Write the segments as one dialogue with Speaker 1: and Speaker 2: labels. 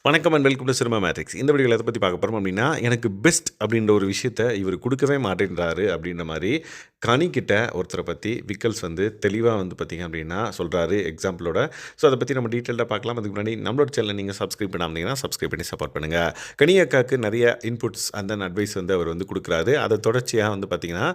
Speaker 1: வணக்கம் and welcome to cinema matrix. இந்த வீடியோல எத பத்தி பார்க்க போறோம் அப்டின்னா, எனக்கு பெஸ்ட் அப்டின்ற ஒரு விஷயத்த இவரு குடுக்கவே மாட்டேன்றாரு அப்டின்ற மாரி, கனிகிட்ட ஒருத்தர பத்தி விக்கல்ஸ் வந்து தெளிவா வந்து பார்த்தீங்க அப்டின்னா சொல்றாரு எக்ஸாம்பிளோட. ஸோ அத பத்தி நம்ம டீட்டெயில்டா பார்க்கலாம். அதுக்கு முன்னாடி நம்மளோட சேனல நீங்க சப்ஸ்கிரைப் பண்ணாம இருந்தீங்கன்னா, சப்ஸ்கிரைப் பண்ணி சப்போர்ட் பண்ணுங்க. கனி அக்காக்கு நெறைய இன்புட்ஸ் அண்ட் தென் அட்வைஸ் வந்து அவர் வந்து குடுக்குறாரு. அத தொடர்ச்சியா வந்து பார்த்தீங்கன்னா,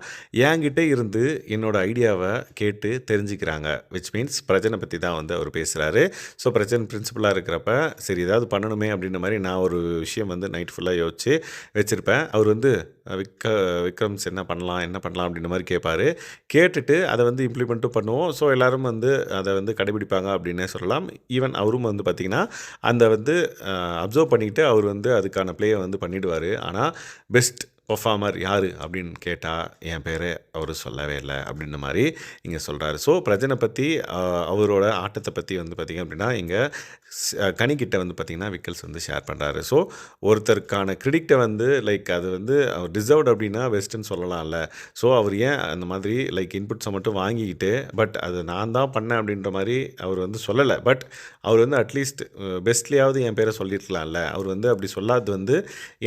Speaker 1: என்கிட்ட இருந்து என்னோட ஐடியாவ கேட்டு தெரிஞ்சுக்கிறாங்க. விச் மீன்ஸ் பிரஜன பத்தி தான் வந்து அவர் பேசுறாரு. ஸோ பிரஜன் பிரின்சிபலா இருக்கிறப்ப, சரி ஏதாவது பண்ணணுமே அப்படின்ற மாரி நான் ஒரு விஷயம் வந்து நைட் ஃபுல்லா யோசிச்சு வச்சிருப்பேன். அவர் வந்து விக்ரம்ஸ் என்ன பண்ணலாம், என்ன பண்ணலாம் அப்படின்ற மாரி கேட்பாரு. கேட்டுட்டு அத வந்து இம்ப்ளிமெண்ட்டும் பண்ணுவோம். ஸோ எல்லாரும் வந்து அத வந்து கடைபிடிப்பாங்க அப்படின்னே சொல்லலாம். ஈவன் அவரும் வந்து பார்த்தீங்கன்னா, அந்த வந்து அப்சர்வ் பண்ணிட்டு அவர் வந்து அதுக்கான ப்ளேய வந்து பண்ணிடுவாரு. ஆனா பெஸ்ட் பெர்ஃபார்மர் யாரு அப்படின்னு கேட்டா, என் பேர அவரு சொல்லவே இல்ல அப்படின்ற மாரி இங்க சொல்றாரு. ஸோ பிரஜன பத்தி அவரோட ஆட்டத்த பத்தி வந்து பார்த்தீங்க அப்படின்னா, இங்க கனிகிட்ட வந்து பார்த்தீங்கன்னா, விக்கல்ஸ் வந்து ஷேர் பண்றாரு. ஸோ ஒருத்தருக்கான கிரெடிக்ட்ட வந்து லைக் அது வந்து அவர் டிசர்வ்ட் அப்படின்னா பெஸ்ட்டுன்னு சொல்லலாம்ல. ஸோ அவர் ஏன் அந்த மாதிரி லைக் இன்புட்ஸ மட்டும் வாங்கிக்கிட்டு, பட் அது நான் தான் பண்ணேன் அப்படின்ற மாரி அவர் வந்து சொல்லல. பட் அவர் வந்து அட்லீஸ்ட் பெஸ்ட்லயாவது என் பேர சொல்லியிருக்கலாம்ல. அவர் வந்து அப்படி சொல்லாதது வந்து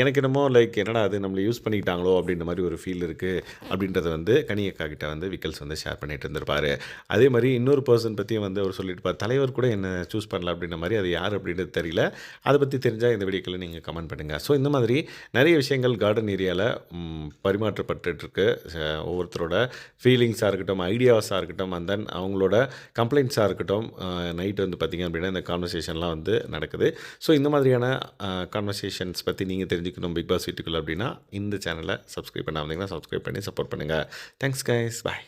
Speaker 1: எனக்கு என்னமோ லைக் என்னடா அது நம்மள யூஸ் பண்ணிக்கிட்டாங்களோ அப்படின்ற மாரி ஒரு ஃபீல் இருக்கு. அப்படின்றத வந்து கனி அக்கா கிட்ட வந்து விக்கல்ஸ் வந்து ஷேர் பண்ணிட்டு இருந்திருப்பாரு. அதே மாரி இன்னொரு பெர்சன் பத்தியும் வந்து அவர் சொல்லியிருப்பார். தலைவர் கூட என்ன சூஸ் பண்ணல அப்படின்ற மாரி அது யார் அப்படின்றது தெரியல. அத பத்தி தெரிஞ்சா இந்த வீடியோக்குள்ள நீங்க கமெண்ட் பண்ணுங்க. ஸோ இந்த மாதிரி நெறைய விஷயங்கள் கார்டன் ஏரியால பரிமாற்றப்பட்டுருக்கு. ஒவ்வொருத்தரோட ஃபீலிங்ஸா இருக்கட்டும், ஐடியாஸா இருக்கட்டும், அண்ட் தென் அவங்களோட கம்ப்ளைண்ட்ஸா இருக்கட்டும், நைட் வந்து பார்த்தீங்க அப்படின்னா, இந்த கான்வர்சேஷன்லாம் வந்து நடக்குது. ஸோ இந்த மாதிரியான கான்வர்சேஷன்ஸ் பத்தி நீங்க தெரிஞ்சுக்கணும் பிக் பாஸ் வீட்டுக்குள்ள அப்படின்னா, இந்த சேனல சப்ஸ்கிரைப் பண்ணாம இருந்தீங்கன்னா, சப்ஸ்கிரைப் பண்ணி சப்போர்ட் பண்ணுங்க. Thanks guys. பாய்.